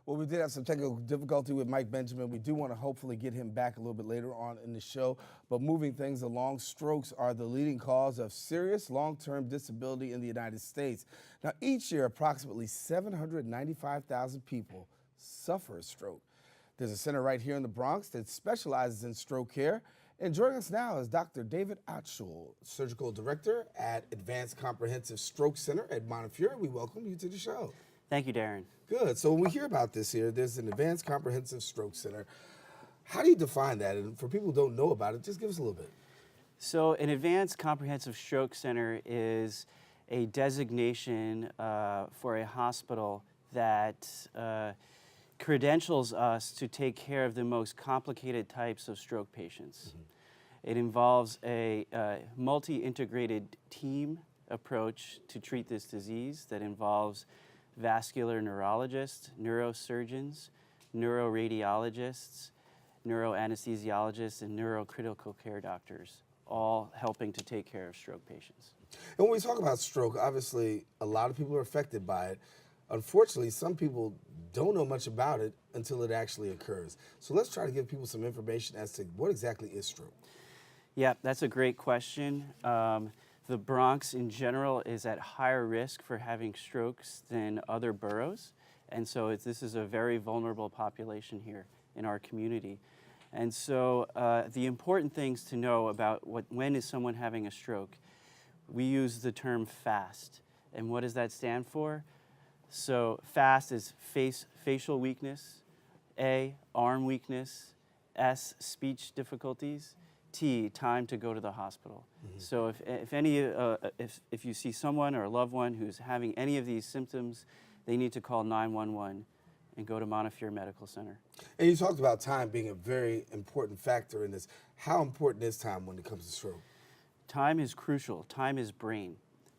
Well, we did have some technical difficulty with Mike Benjamin. We do want to hopefully get him back a little bit later on in the show. But moving things along, strokes are the leading cause of serious long-term disability in the United States. Now, each year, approximately 795,000 people suffer a stroke. There's a center right here in the Bronx that specializes in stroke care. And joining us now is Dr. David Altschul, Surgical Director at Advanced Comprehensive Stroke Center at Montefiore. We welcome you to the show. Thank you, Darren. Good. So when we hear about this here, there's an Advanced Comprehensive Stroke Center. How do you define that? And for people who don't know about it, just give us a little bit. So an Advanced Comprehensive Stroke Center is a designation for a hospital that credentials us to take care of the most complicated types of stroke patients. Mm-hmm. It involves a multi-integrated team approach to treat this disease that involves vascular neurologists, neurosurgeons, neuroradiologists, neuroanesthesiologists, and neurocritical care doctors, all helping to take care of stroke patients. And when we talk about stroke, obviously a lot of people are affected by it. Unfortunately, some people don't know much about it until it actually occurs. So let's try to give people some information as to what exactly is stroke. Yeah, that's a great question. The Bronx in general is at higher risk for having strokes than other boroughs. And so this is a very vulnerable population here in our community. And so the important things to know about when is someone having a stroke, we use the term FAST. And what does that stand for? So FAST is facial weakness, A, arm weakness, S, speech difficulties, T, time to go to the hospital. Mm-hmm. So if you see someone or a loved one who's having any of these symptoms, they need to call 911 and go to Montefiore Medical Center. And you talked about time being a very important factor in this. How important is time when it comes to stroke? Time is crucial. Time is brain.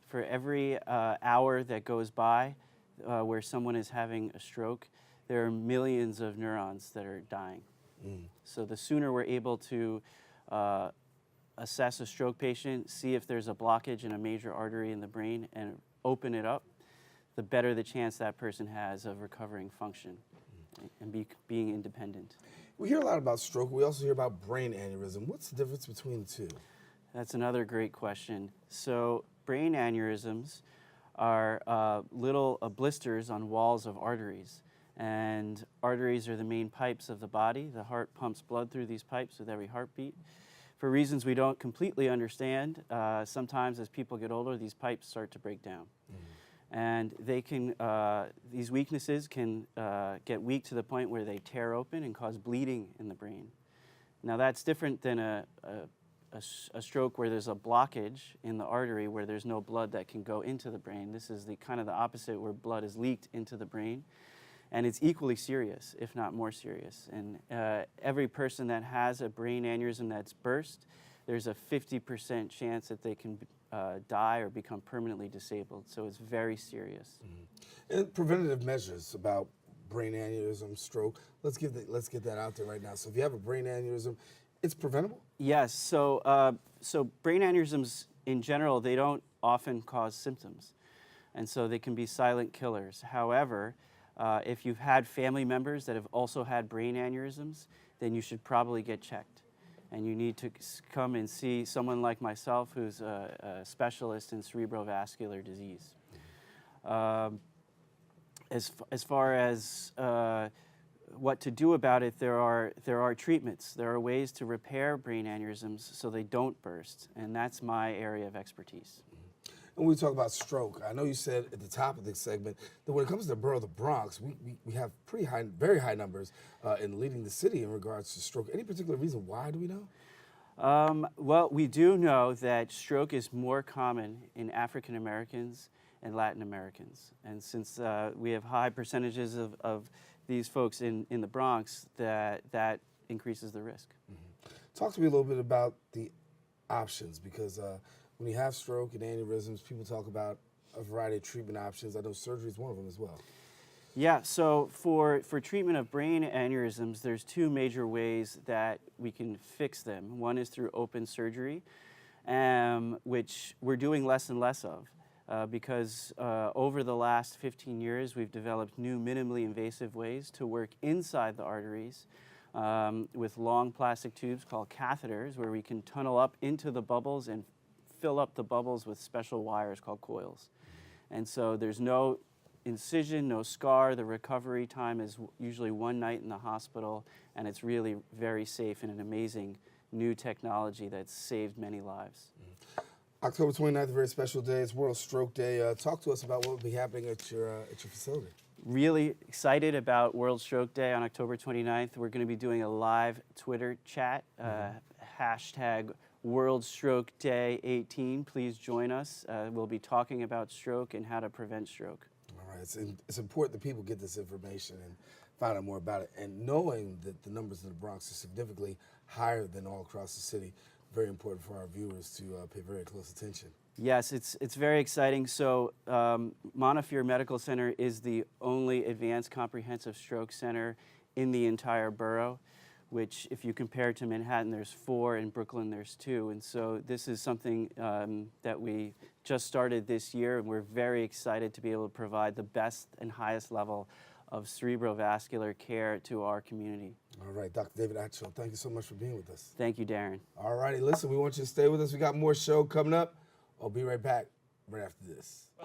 For every hour that goes by where someone is having a stroke, there are millions of neurons that are dying. Mm. So the sooner we're able to assess a stroke patient, see if there's a blockage in a major artery in the brain and open it up, the better the chance that person has of recovering function and being independent. We hear a lot about stroke. We also hear about brain aneurysm. What's the difference between the two? That's another great question. So brain aneurysms are little blisters on walls of arteries. And arteries are the main pipes of the body. The heart pumps blood through these pipes with every heartbeat. For reasons we don't completely understand, sometimes as people get older, these pipes start to break down. Mm-hmm. And they can, these weaknesses can get weak to the point where they tear open and cause bleeding in the brain. Now that's different than a stroke where there's a blockage in the artery where there's no blood that can go into the brain. This is the kind of the opposite, where blood is leaked into the brain. And it's equally serious, if not more serious. And every person that has a brain aneurysm that's burst, there's a 50% chance that they can die or become permanently disabled. So it's very serious. Mm-hmm. And preventative measures about brain aneurysm, stroke, let's get that out there right now. So if you have a brain aneurysm, it's preventable? Yes. So brain aneurysms in general, they don't often cause symptoms. And so they can be silent killers. However, if you've had family members that have also had brain aneurysms, then you should probably get checked. And you need to come and see someone like myself who's a specialist in cerebrovascular disease. As far as what to do about it, there are treatments. There are ways to repair brain aneurysms so they don't burst, and that's my area of expertise. And when we talk about stroke, I know you said at the top of this segment that when it comes to the borough of the Bronx, we have very high numbers in leading the city in regards to stroke. Any particular reason why, do we know? Well, we do know that stroke is more common in African Americans and Latin Americans. And since we have high percentages of these folks in the Bronx, that increases the risk. Mm-hmm. Talk to me a little bit about the options, because when you have stroke and aneurysms, people talk about a variety of treatment options. I know surgery is one of them as well. Yeah, so for treatment of brain aneurysms, there's two major ways that we can fix them. One is through open surgery, which we're doing less and less of. because over the last 15 years, we've developed new minimally invasive ways to work inside the arteries with long plastic tubes called catheters, where we can tunnel up into the bubbles and fill up the bubbles with special wires called coils. And so there's no incision, no scar. The recovery time is usually 1 night in the hospital, and it's really very safe and an amazing new technology that's saved many lives. October 29th, a very special day. It's World Stroke Day. Talk to us about what will be happening at your facility. Really excited about World Stroke Day on October 29th. We're going to be doing a live Twitter chat, hashtag World Stroke Day 18. Please join us. We'll be talking about stroke and how to prevent stroke. All right, it's important that people get this information and find out more about it. And knowing that the numbers in the Bronx are significantly higher than all across the city, very important for our viewers to pay very close attention. Yes, it's very exciting. So Montefiore Medical Center is the only advanced comprehensive stroke center in the entire borough, which if you compare to Manhattan, there's 4, in Brooklyn there's 2. And so this is something that we just started this year, and we're very excited to be able to provide the best and highest level of cerebrovascular care to our community. All right, Dr. David Altschul, thank you so much for being with us. Thank you, Daren. All righty, listen, we want you to stay with us. We got more show coming up. I'll be right back right after this.